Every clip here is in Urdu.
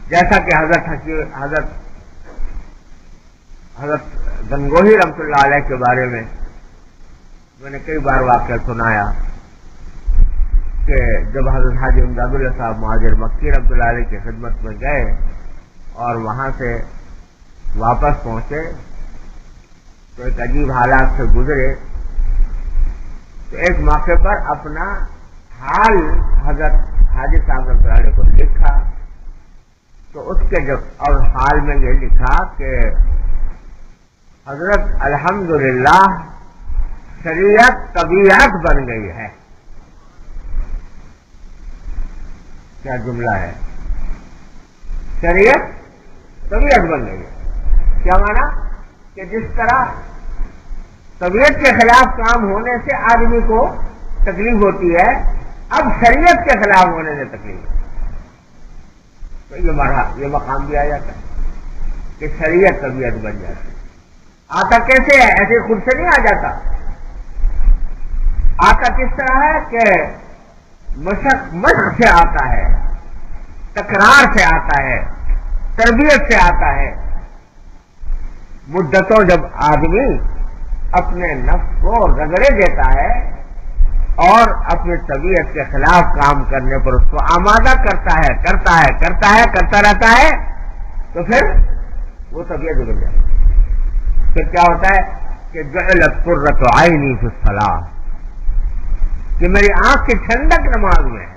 جیسا کہ حضرت گنگوہی رحمۃ اللہ علیہ کے بارے میں نے کئی بار واقعہ سنایا کہ جب حضرت حاجی امداد اللہ صاحب مہاجر مکی رحمۃ اللہ علیہ کی خدمت میں گئے اور وہاں سے واپس پہنچے تو ایک عجیب حالات سے گزرے، تو ایک موقع پر اپنا حال حضرت حاجی صاحب رحمۃ اللہ علیہ کو لکھا، تو اس کے جب اور حال میں یہ لکھا کہ حضرت الحمدللہ شریعت طبیعت بن گئی ہے. کیا جملہ ہے؟ شریعت طبیعت بن گئی ہے. کیا مانا؟ کہ جس طرح طبیعت کے خلاف کام ہونے سے آدمی کو تکلیف ہوتی ہے، اب شریعت کے خلاف ہونے سے تکلیف ہے. تو یہ مقام بھی آ جاتا ہے کہ شریعت طبیعت بن جاتی ہے. آتا کیسے ہے؟ ایسے خود سے نہیں آ جاتا. آتا کس طرح ہے کہ مشق سے آتا ہے، تکرار سے آتا ہے، تربیت سے آتا ہے. مدتوں جب آدمی اپنے نفس کو رگڑے دیتا ہے اور اپنی طبیعت کے خلاف کام کرنے پر اس کو آمادہ کرتا رہتا ہے تو پھر وہ طبیعت بگڑ جاتی ہے. پھر کیا ہوتا ہے کہ جعلت قرۃ عینی فی الصلاۃ، کہ میری آنکھ کی ٹھنڈک نماز میں ہے.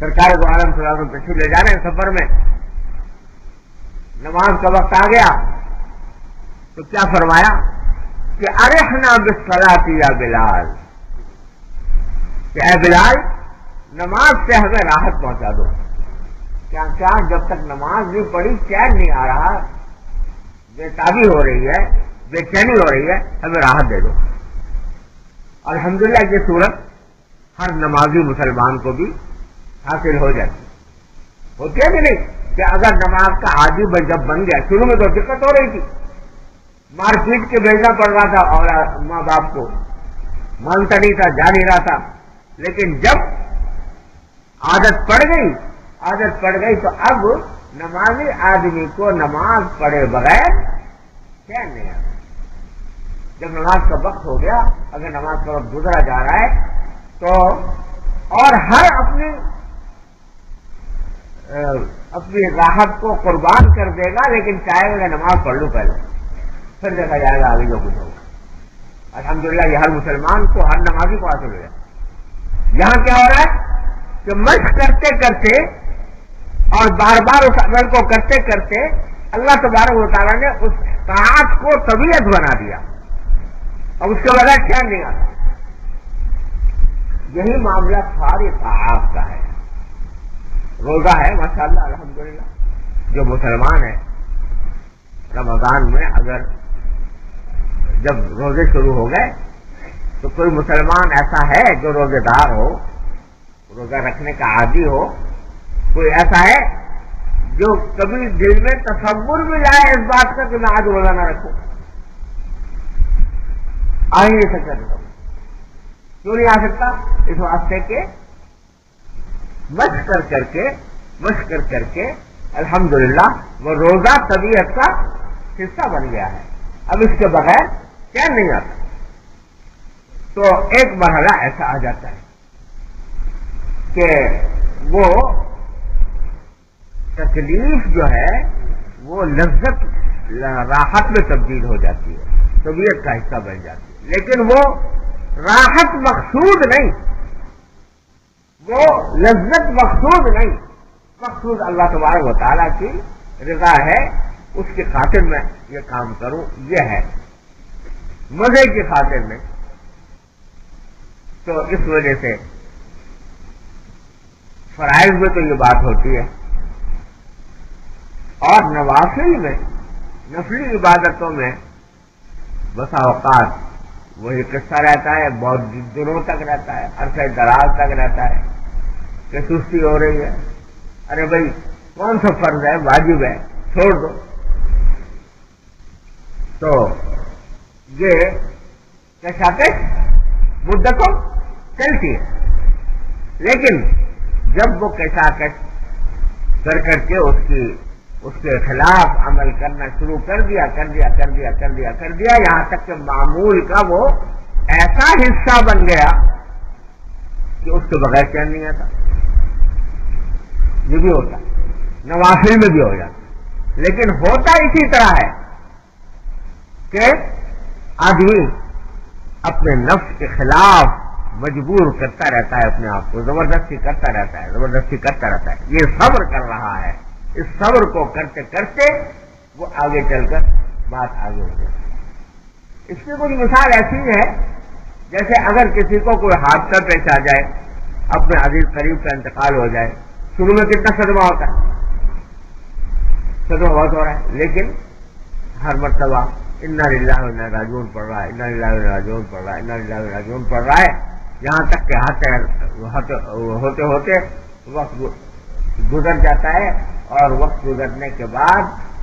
سرکار دو عالم صلی اللہ علیہ وسلم تشریف لے جا رہے ہیں سفر میں، نماز کا وقت آ گیا تو کیا فرمایا کہ ارحنا بالصلاۃ یا بلال، کہ اے بلال نماز سے ہمیں راحت پہنچا دو. کیا جب تک نماز نہیں پڑھی چین نہیں آ رہا، بےتابی ہو رہی ہے، بے چینی ہو رہی ہے، ہمیں راحت دے دو. الحمدللہ یہ صورت ہر نمازی مسلمان کو بھی حاصل ہو جاتی ہوتی ہے کہ نہیں؟ کہ اگر نماز کا عادی جب بن گیا، شروع میں تو دقت ہو رہی تھی، مار پیٹ کے بھیجنا پڑ رہا تھا اور ماں باپ کو، مانتا نہیں تھا، جا نہیں رہا تھا. لیکن جب عادت پڑ گئی تو اب نمازی آدمی کو نماز پڑھے بغیر چین نہیں آتا. جب نماز کا وقت ہو گیا، اگر نماز کا وقت گزرا جا رہا ہے تو اور ہر اپنی راحت کو قربان کر دے گا، لیکن چاہے میں نماز پڑھ لوں پہلے، پھر دیکھا جائے گا آگے جو کچھ ہوگا. الحمدللہ یہ ہر مسلمان کو، ہر نمازی کو حاصل ہو جائے. یہاں کیا ہو رہا ہے کہ مشق کرتے کرتے اور بار بار اس عمل کو کرتے کرتے اللہ تبارک و تعالیٰ نے اس طاعت کو طبیعت بنا دیا، اب اس کے بغیر چین نہیں آتا. یہی معاملہ ساری طاعات کا ہے. روزہ ہے ماشاءاللہ الحمدللہ، جو مسلمان ہے رمضان میں اگر جب روزے شروع ہو گئے تو کوئی مسلمان ایسا ہے جو روزے دار ہو، روزہ رکھنے کا عادی ہو، کوئی ایسا ہے جو کبھی دل میں تصور بھی لائے اس بات کا کہ میں آج روزہ نہ رکھوں؟ آ ہی نہیں سکتا. کیوں نہیں آ سکتا؟ اس واسطے کے مشق کر کے الحمدللہ وہ روزہ طبیعت کا حصہ بن گیا ہے. اب اس کے بغیر چین نہیں آتا. تو ایک مرحلہ ایسا آ جاتا ہے کہ وہ تکلیف جو ہے وہ لذت راحت میں تبدیل ہو جاتی ہے، طبیعت کا حصہ بن جاتی ہے. لیکن وہ راحت مقصود نہیں، وہ لذت مقصود نہیں، مقصود اللہ تبارک و تعالیٰ کی رضا ہے. اس کی خاطر میں یہ کام کروں، یہ ہے مزے کی خاطر میں. تو اس وجہ سے فرائض میں تو یہ بات ہوتی ہے، اور نوافل میں، نفلی عبادتوں میں بسا اوقات وہی قصہ رہتا ہے، بہت دنوں تک رہتا ہے، عرصہ دراز تک رہتا ہے کہ سستی ہو رہی ہے، ارے بھائی کون سا فرض ہے، واجب ہے، چھوڑ دو. تو یہ کشاکش مدتوں چلتی ہے، لیکن جب وہ کشاکش کر کے اس کے خلاف عمل کرنا شروع کر دیا یہاں تک کہ معمول کا وہ ایسا حصہ بن گیا کہ اس کے بغیر چین نہیں آتا. یہ بھی ہوتا نوافل میں بھی ہو جاتا، لیکن ہوتا اسی طرح ہے کہ آدمی اپنے نفس کے خلاف مجبور کرتا رہتا ہے، اپنے آپ کو زبردستی کرتا رہتا ہے. یہ صبر کر رہا ہے، اس صبر کو کرتے کرتے وہ آگے چل کر بات آگے ہو جائے. اس کی کچھ مثال ایسی ہے جیسے اگر کسی کو کوئی حادثہ پیش آ جائے، اپنے عزیز قریب کا انتقال ہو جائے، شروع میں کتنا صدمہ ہوتا ہے، صدمہ بہت ہو رہا ہے، لیکن ہر مرتبہ انا للہ و انا الیہ راجعون پڑھ رہا ہے، یہاں تک کہ ہوتے ہوتے وقت گزر جاتا ہے، اور وقت گزرنے کے بعد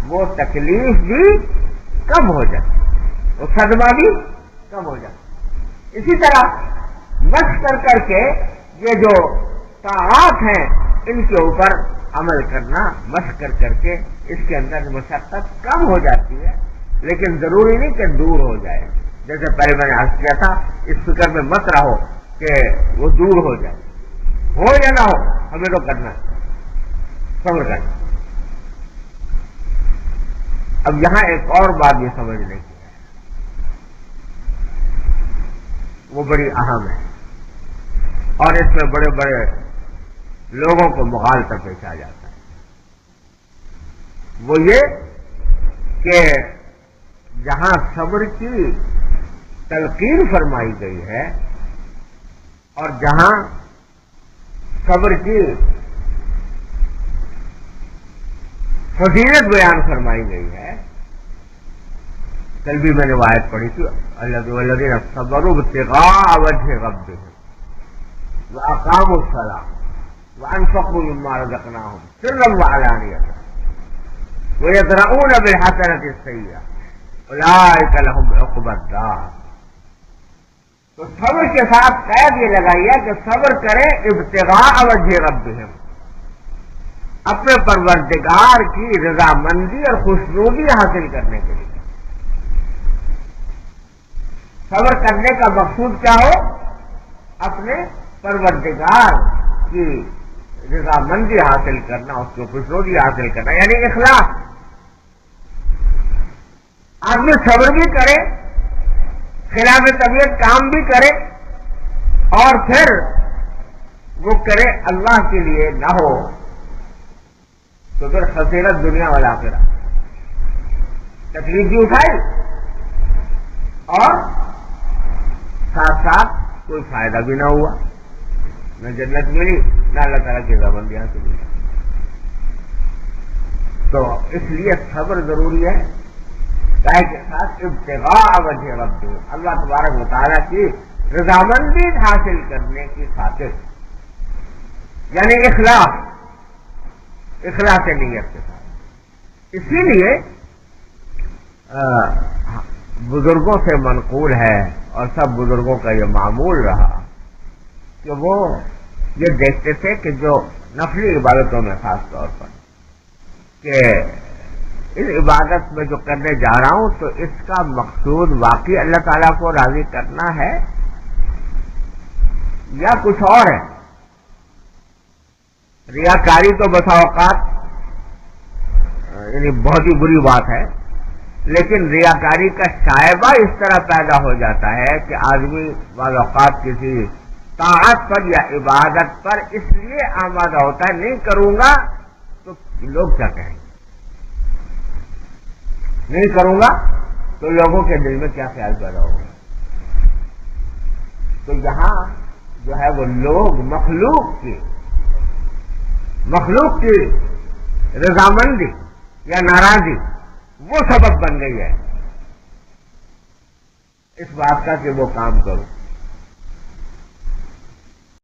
وہ تکلیف بھی کم ہو جاتی ہے، وہ صدمہ بھی کم ہو جاتا ہے. اسی طرح مشق کر کے یہ جو طاعات ہیں ان کے اوپر عمل کرنا، مشق کر کے اس کے اندر مشقت کم ہو جاتی ہے، لیکن ضروری نہیں کہ دور ہو جائے. جیسے پہلے میں نے عرض کیا تھا، اس فکر میں مت رہو کہ وہ دور ہو جائے، ہو یا نہ ہو ہمیں تو کرنا ہے، صبر کرنا. اب یہاں ایک اور بات بھی سمجھنے کی ہے، وہ بڑی اہم ہے، اور اس میں بڑے بڑے لوگوں کو مغالطہ پیش آ جاتا ہے. وہ یہ کہ جہاں صبر کی تلقین فرمائی گئی ہے اور جہاں صبر کی فضیلت بیان فرمائی گئی ہے، کل بھی میں نے وہ آیت پڑھی تھی، الذین صبروا ابتغاء وجہ ربہم واقاموا الصلاۃ وانفقوا مما رزقناہم سرا وعلانیۃ ویدرؤون بالحسنۃ السیئۃ اولئک لہم عقبی الدار. تو صبر کے ساتھ قید یہ لگائی ہے کہ صبر کریں ابتغاء وجہ ربہم، اپنے پروردگار کی رضامندی اور خوشنودی حاصل کرنے کے لیے. صبر کرنے کا مقصود کیا ہو؟ اپنے پروردگار کی رضامندی حاصل کرنا، اس کی خوشنودی حاصل کرنا، یعنی اخلاص. آدمی صبر بھی کرے، خلاف طبیعت کام بھی کرے، اور پھر وہ کرے اللہ کے لیے نہ ہو، تو پھر خسیرت دنیا والا آخرہ، تکلیف بھی اٹھائی اور ساتھ ساتھ کوئی فائدہ بھی نہ ہوا، نہ جنت ملی نہ اللہ تعالیٰ کی رضامندی حاصل ملی. تو اس لیے صبر ضروری ہے، گائے کے ساتھ ابتغاء وجہ ربہ، اللہ تبارک و تعالیٰ کی رضامندی حاصل کرنے کی خاطر، یعنی اخلاص نیت کے ساتھ. اسی لیے بزرگوں سے منقول ہے اور سب بزرگوں کا یہ معمول رہا کہ وہ یہ دیکھتے تھے کہ جو نفلی عبادتوں میں خاص طور پر کہ اس عبادت میں جو کرنے جا رہا ہوں تو اس کا مقصود واقعی اللہ تعالیٰ کو راضی کرنا ہے یا کچھ اور ہے. ریاکاری تو بسا اوقات یعنی بہت ہی بری بات ہے، لیکن ریاکاری کا شائبہ اس طرح پیدا ہو جاتا ہے کہ آدمی بعض اوقات کسی طاعت پر یا عبادت پر اس لیے آمادہ ہوتا ہے، نہیں کروں گا تو لوگ کیا کہیں گے، نہیں کروں گا تو لوگوں کے دل میں کیا خیال پیدا ہوگا. تو یہاں جو ہے وہ لوگ مخلوق کی رضامندی یا ناراضی وہ سبب بن گئی ہے اس بات کا کہ وہ کام کروں.